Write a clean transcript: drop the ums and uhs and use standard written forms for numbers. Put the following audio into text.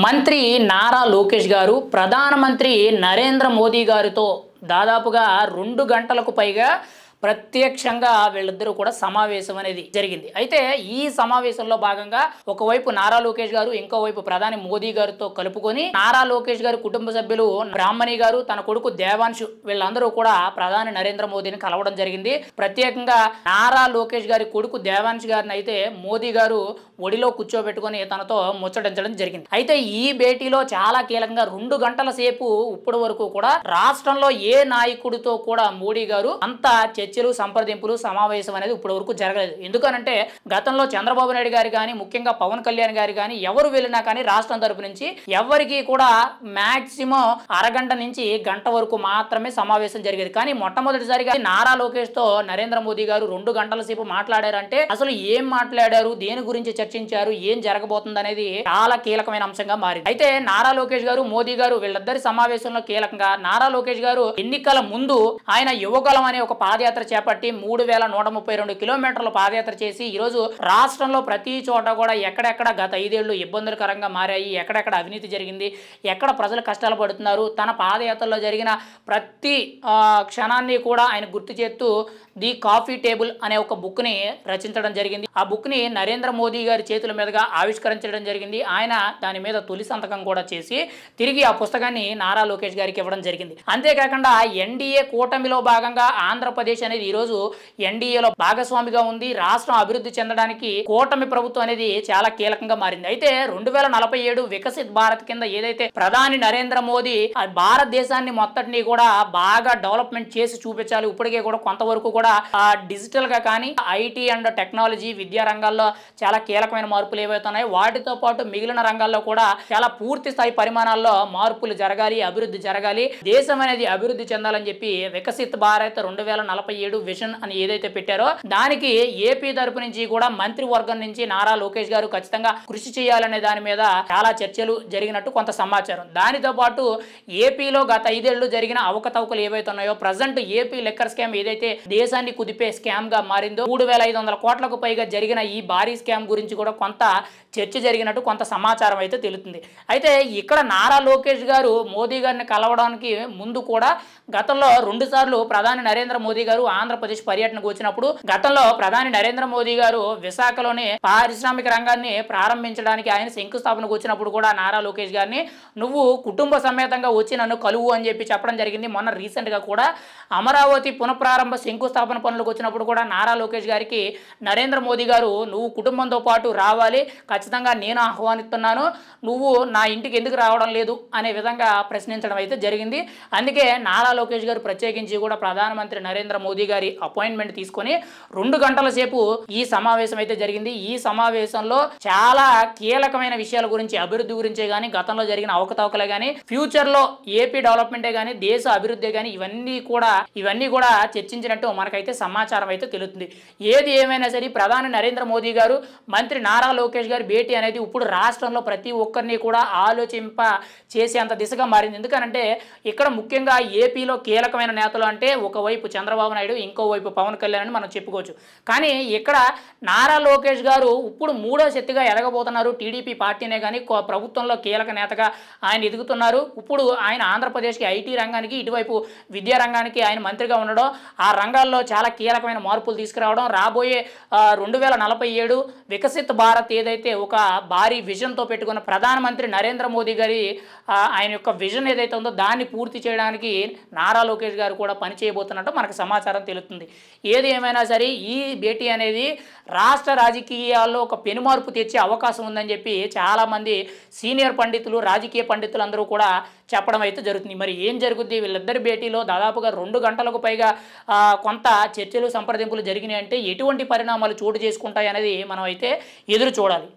మంత్రి నారా లోకేష్ గారు ప్రధానమంత్రి నరేంద్ర మోదీ గారితో దాదాపుగా 2 గంటలకు పైగా ప్రత్యక్షంగా వీళ్ళిద్దరూ కూడా సమావేశం అనేది జరిగింది. అయితే ఈ సమావేశంలో భాగంగా ఒకవైపు నారా లోకేష్ గారు, ఇంకోవైపు ప్రధాని మోదీ గారితో కలుపుకొని నారా లోకేష్ గారి కుటుంబ సభ్యులు బ్రాహ్మణి గారు, తన కొడుకు దేవాంశు వీళ్ళందరూ కూడా ప్రధాని నరేంద్ర మోదీని కలవడం జరిగింది. ప్రత్యేకంగా నారా లోకేష్ గారి కొడుకు దేవాంశ్ గారిని అయితే మోదీ గారు ఒడిలో కూర్చోబెట్టుకొని తనతో ముచ్చటించడం జరిగింది. అయితే ఈ భేటీలో చాలా కీలకంగా 2 గంటల సేపు ఇప్పటి వరకు కూడా రాష్ట్రంలో ఏ నాయకుడితో కూడా మోడీ గారు అంత చర్చలు, సంప్రదింపులు, సమావేశం అనేది ఇప్పటి వరకు జరగలేదు. ఎందుకనంటే గతంలో చంద్రబాబు నాయుడు గారు కానీ, ముఖ్యంగా పవన్ కళ్యాణ్ గారు కానీ ఎవరు వెళ్ళినా కానీ రాష్ట్రం తరపు నుంచి ఎవరికి కూడా మాక్సిమం అరగంట నుంచి గంట వరకు మాత్రమే సమావేశం జరిగేది. కానీ మొట్టమొదటిసారిగా నారా లోకేష్ తో నరేంద్ర మోదీ గారు 2 గంటల సేపు మాట్లాడారంటే అసలు ఏం మాట్లాడారు, దేని గురించి చర్చించారు, ఏం జరగబోతుంది అనేది చాలా కీలకమైన అంశంగా మారింది. అయితే నారా లోకేష్ గారు, మోదీ గారు వీళ్ళిద్దరి సమావేశంలో కీలకంగా నారా లోకేష్ గారు ఎన్నికల ముందు ఆయన యువగలం అనే ఒక పాదయాత్ర చేపట్టి 3132 కిలోమీటర్ల పాదయాత్ర చేసి ఈరోజు రాష్ట్రంలో ప్రతి చోట కూడా ఎక్కడెక్కడ గత 5 ఏళ్లు ఇబ్బందులకరంగా మారాయి, ఎక్కడెక్కడ అవినీతి జరిగింది, ఎక్కడ ప్రజలు కష్టాలు పడుతున్నారు, తన పాదయాత్రలో జరిగిన ప్రతి క్షణాన్ని కూడా ఆయన గుర్తు చేస్తూ ది కాఫీ టేబుల్ అనే ఒక బుక్ ని రచించడం జరిగింది. ఆ బుక్ ని నరేంద్ర మోదీ గారి చేతుల మీదుగా ఆవిష్కరించడం జరిగింది. ఆయన దాని మీద తొలి సంతకం కూడా చేసి తిరిగి ఆ పుస్తకాన్ని నారా లోకేష్ గారికి ఇవ్వడం జరిగింది. అంతేకాకుండా ఎన్డీఏ కూటమిలో భాగంగా ఆంధ్రప్రదేశ్ అనేది ఈరోజు ఎన్డీఏలో భాగస్వామిగా ఉంది. రాష్ట్రం అభివృద్ధి చెందడానికి కూటమి ప్రభుత్వం అనేది చాలా కీలకంగా మారింది. అయితే 2047 వికసిత్ భారత్ కింద ఏదైతే ప్రధాని నరేంద్ర మోదీ భారతదేశాన్ని మొత్తటిని కూడా బాగా డెవలప్మెంట్ చేసి చూపించాలి. ఇప్పటికే కూడా కొంతవరకు కూడా డిజిటల్ గా కానీ ఐటీ అండ్ టెక్నాలజీ, విద్యా రంగాల్లో చాలా కీలకమైన మార్పులు ఏవైతే ఉన్నాయో వాటితో పాటు మిగిలిన రంగాల్లో కూడా చాలా పూర్తి స్థాయి పరిమాణాల్లో మార్పులు జరగాలి, అభివృద్ధి జరగాలి, దేశం అనేది అభివృద్ధి చెందాలని చెప్పి వికసిత్ భారత్ 2047 విజన్ అని ఏదైతే పెట్టారో దానికి ఏపీ తరపు నుంచి కూడా మంత్రివర్గం నుంచి నారా లోకేష్ గారు ఖచ్చితంగా కృషి చేయాలనే దాని మీద చాలా చర్చలు జరిగినట్టు కొంత సమాచారం. దానితో పాటు ఏపీలో గత 5 ఏళ్లు జరిగిన అవకతవకలు ఏవైతే ఉన్నాయో, ప్రజెంట్ ఏపీ లెక్కర్ స్కామ్ ఏదైతే దేశాన్ని కుదిపే స్కామ్ గా మారిందో 3500 కోట్లకు పైగా జరిగిన ఈ భారీ స్కామ్ గురించి కూడా కొంత చర్చ జరిగినట్టు కొంత సమాచారం అయితే తెలుస్తుంది. అయితే ఇక్కడ నారా లోకేష్ గారు మోదీ గారిని కలవడానికి ముందు కూడా గతంలో 2 సార్లు ప్రధాని నరేంద్ర మోదీ గారు ఆంధ్రప్రదేశ్ పర్యటనకు వచ్చినప్పుడు గతంలో ప్రధాని నరేంద్ర మోదీ గారు విశాఖలోనే పారిశ్రామిక రంగాన్ని ప్రారంభించడానికి ఆయన శంకుస్థాపనకు వచ్చినప్పుడు కూడా నారా లోకేష్ గారిని నువ్వు కుటుంబ సమేతంగా వచ్చి నన్ను కలువు అని చెప్పి చెప్పడం జరిగింది. మొన్న రీసెంట్ గా కూడా అమరావతి పునఃప్రారంభ శంకుస్థాపన పనులకు వచ్చినప్పుడు కూడా నారా లోకేష్ గారికి నరేంద్ర మోదీ గారు నువ్వు కుటుంబంతో పాటు రావాలి, ఖచ్చితంగా నేను ఆహ్వానిస్తున్నాను, నువ్వు నా ఇంటికి ఎందుకు రావడం లేదు అనే విధంగా ప్రశ్నించడం అయితే జరిగింది. అందుకే నారా లోకేష్ గారు ప్రత్యేకించి కూడా ప్రధానమంత్రి నరేంద్ర మోదీ గారి అపాయింట్మెంట్ తీసుకొని 2 గంటల సేపు ఈ సమావేశం అయితే జరిగింది. ఈ సమావేశంలో చాలా కీలకమైన విషయాల గురించి, అభివృద్ధి గురించే కానీ, గతంలో జరిగిన అవకతవకలే కానీ, ఫ్యూచర్ లో ఏపీ డెవలప్మెంటే కానీ, దేశ అభివృద్ధి కానీ ఇవన్నీ కూడా చర్చించినట్టు మనకైతే సమాచారం అయితే తెలుస్తుంది. ఏది ఏమైనా సరే ప్రధాని నరేంద్ర మోదీ గారు మంత్రి నారా లోకేష్ గారి భేటీ అనేది ఇప్పుడు రాష్ట్రంలో ప్రతి ఒక్కరిని కూడా ఆలోచింప చేసేంత దిశగా మారింది. ఎందుకనంటే ఇక్కడ ముఖ్యంగా ఏపీలో కీలకమైన నేతలు అంటే ఒకవైపు చంద్రబాబు నాయుడు, ఇంకోవైపు పవన్ కళ్యాణ్ అని మనం చెప్పుకోవచ్చు. కానీ ఇక్కడ నారా లోకేష్ గారు ఇప్పుడు 3వ శక్తిగా ఎదగబోతున్నారు. టీడీపీ పార్టీనే కానీ ప్రభుత్వంలో కీలక నేతగా ఆయన ఎదుగుతున్నారు. ఇప్పుడు ఆయన ఆంధ్రప్రదేశ్కి ఐటీ రంగానికి, ఇటువైపు విద్యా రంగానికి ఆయన మంత్రిగా ఉండడం, ఆ రంగాల్లో చాలా కీలకమైన మార్పులు తీసుకురావడం, రాబోయే 2047 వికసిత్ భారత్ ఏదైతే ఒక భారీ విజన్తో పెట్టుకున్న ప్రధానమంత్రి నరేంద్ర మోదీ గారి ఆయన యొక్క విజన్ ఏదైతే ఉందో దాన్ని పూర్తి చేయడానికి నారా లోకేష్ గారు కూడా పని చేయబోతున్నట్టు మనకు సమాచారం తెలుస్తుంది. ఏది ఏమైనా సరే ఈ భేటీ అనేది రాష్ట్ర రాజకీయాల్లో ఒక పెనుమార్పు తెచ్చే అవకాశం ఉందని చెప్పి చాలామంది సీనియర్ పండితులు, రాజకీయ పండితులు అందరూ కూడా చెప్పడం అయితే జరుగుతుంది. మరి ఏం జరుగుద్ది వీళ్ళిద్దరి భేటీలో దాదాపుగా 2 గంటలకు పైగా కొంత చర్చలు, సంప్రదింపులు జరిగినాయి అంటే ఎటువంటి పరిణామాలు చోటు చేసుకుంటాయి అనేది మనం అయితే ఎదురు చూడాలి.